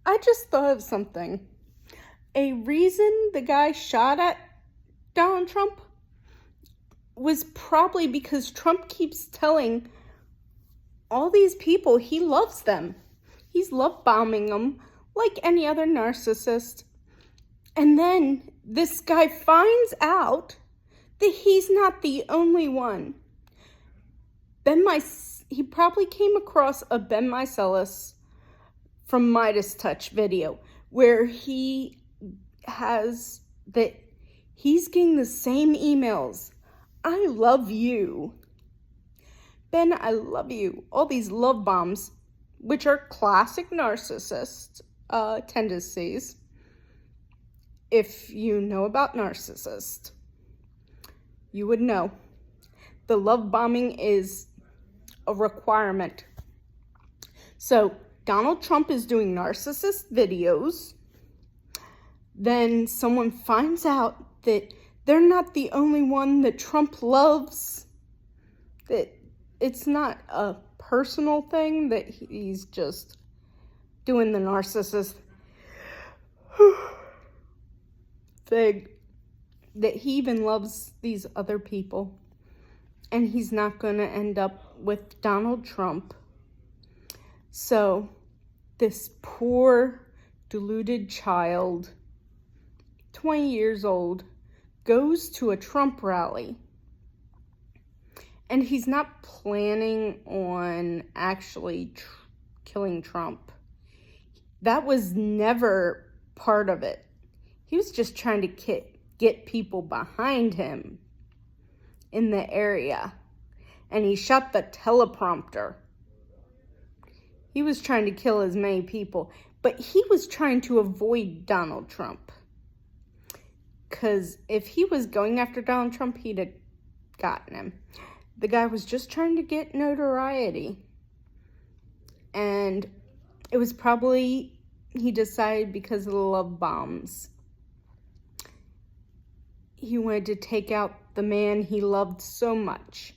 I just thought of something. A reason the guy shot at Donald Trump was probably because Trump keeps telling all these people he loves them. He's love bombing them like any other narcissist. And then this guy finds out that he's not the only one. He probably came across a Ben Meiselas from Midas Touch video where he has that he's getting the same emails. I love you. Ben, I love you. All these love bombs, which are classic narcissist tendencies. If you know about narcissists, you would know. The love bombing is a requirement. So Donald Trump is doing narcissist videos. Then someone finds out that they're not the only one that Trump loves. That it's not a personal thing, that he's just doing the narcissist thing. That he even loves these other people. And he's not going to end up with Donald Trump. So this poor, deluded child, 20 years old, goes to a Trump rally. And he's not planning on actually killing Trump. That was never part of it. He was just trying to get people behind him in the area. And he shut the teleprompter. He was trying to kill as many people. But he was trying to avoid Donald Trump. Because if he was going after Donald Trump, he'd have gotten him. The guy was just trying to get notoriety. And it was probably, he decided because of the love bombs. He wanted to take out the man he loved so much.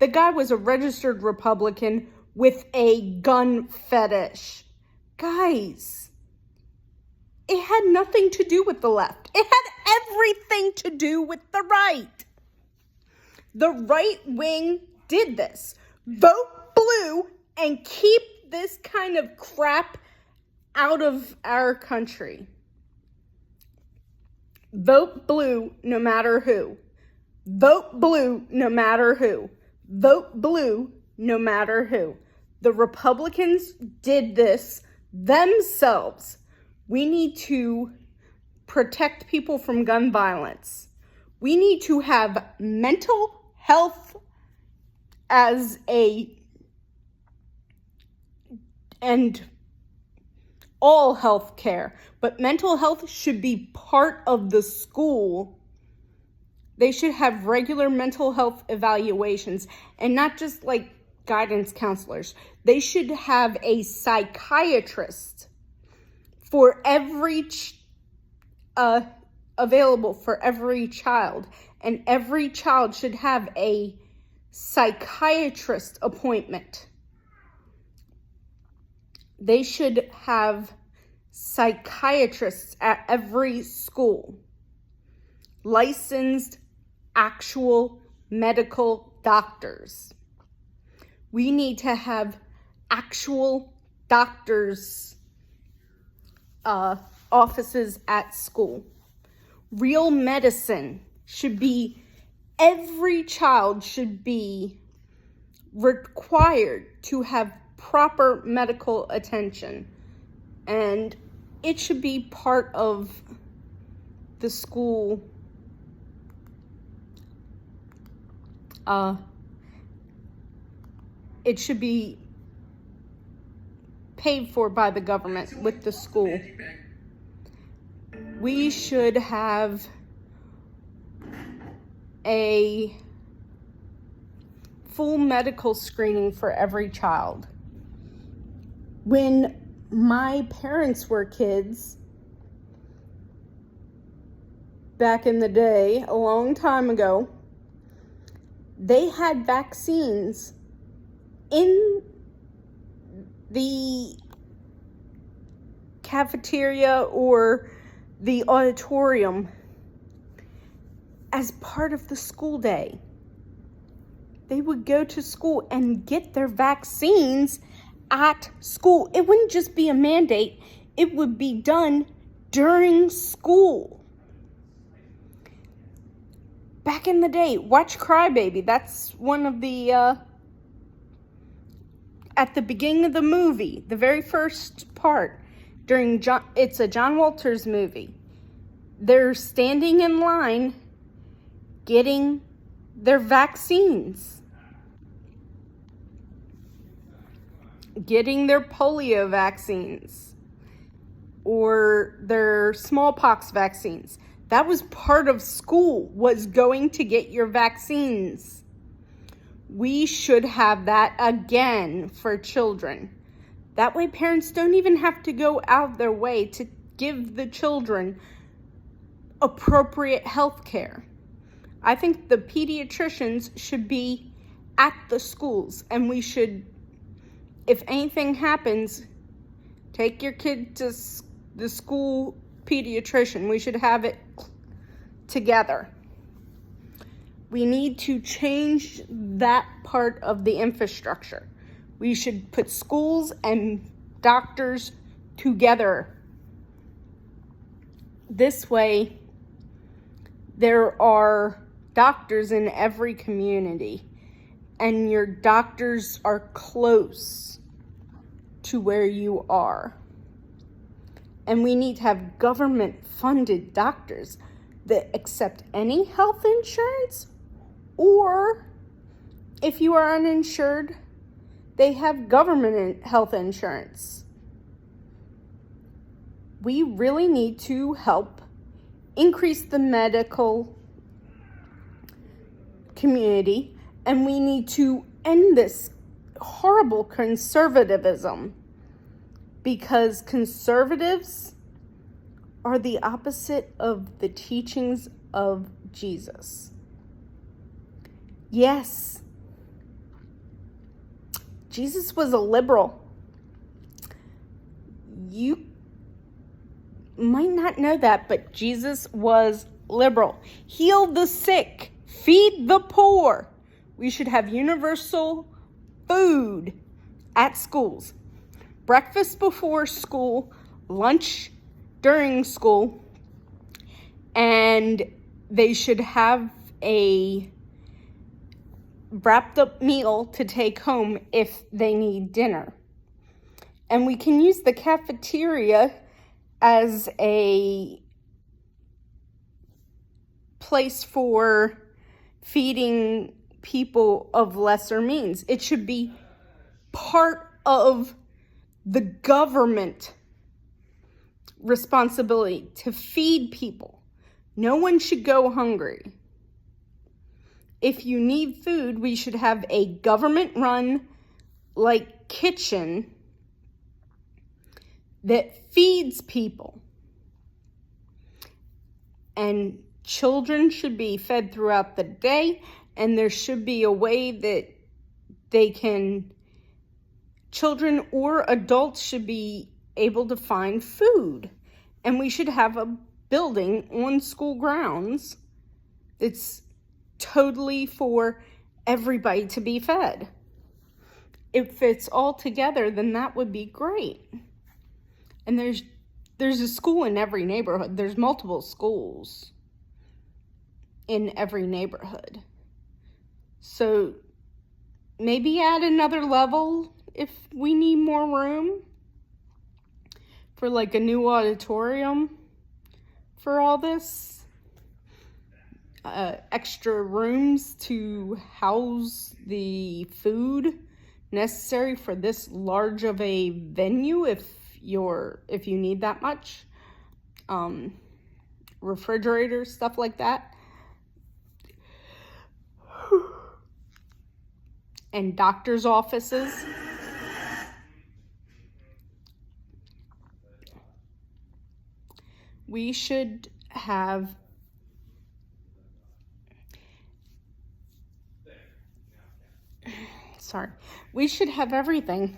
The guy was a registered Republican with a gun fetish. Guys, it had nothing to do with the left. It had everything to do with the right. The right wing did this. Vote blue and keep this kind of crap out of our country. Vote blue no matter who. Vote blue no matter who. Vote blue no matter who. The Republicans did this themselves. We need to protect people from gun violence. We need to have mental health as and all health care. But mental health should be part of the school. They should have regular mental health evaluations and not just like guidance counselors. They should have a psychiatrist for every available for every child, and every child should have a psychiatrist appointment. They should have psychiatrists at every school, licensed actual medical doctors. We need to have actual doctors' offices at school. Real medicine should be, every child should be required to have proper medical attention. And it should be part of the school it should be paid for by the government with the school. We should have a full medical screening for every child. When my parents were kids, back in the day, a long time ago, they had vaccines in the cafeteria or the auditorium as part of the school day. They would go to school and get their vaccines at school. It wouldn't just be a mandate, it would be done during school. Back in the day, watch Crybaby. That's one of the, at the beginning of the movie, the very first part, it's a John Walters movie. They're standing in line getting their vaccines, getting their polio vaccines or their smallpox vaccines. That was part of school, was going to get your vaccines. We should have that again for children. That way parents don't even have to go out their way to give the children appropriate health care. I think the pediatricians should be at the schools, and we should, if anything happens, take your kid to the school pediatrician. We should have it together. We need to change that part of the infrastructure. We should put schools and doctors together. This way, there are doctors in every community, and your doctors are close to where you are. And we need to have government-funded doctors that accept any health insurance, or if you are uninsured, they have government health insurance. We really need to help increase the medical community, and we need to end this horrible conservatism, because conservatives are the opposite of the teachings of Jesus. Yes, Jesus was a liberal. You might not know that, but Jesus was liberal. Heal the sick, feed the poor. We should have universal food at schools. Breakfast before school, lunch during school, and they should have a wrapped up meal to take home if they need dinner. And we can use the cafeteria as a place for feeding people of lesser means. It should be part of the government responsibility to feed people. No one should go hungry. If you need food, we should have a government-run, kitchen that feeds people. And children should be fed throughout the day, and there should be a way that children or adults should be able to find food. And we should have a building on school grounds that's totally for everybody to be fed. If it's all together, then that would be great. And there's a school in every neighborhood. There's multiple schools in every neighborhood. So maybe add another level if we need more room for a new auditorium for all this. Extra rooms to house the food necessary for this large of a venue if you need that much. Refrigerators, stuff like that. And doctor's offices. We should have we should have everything.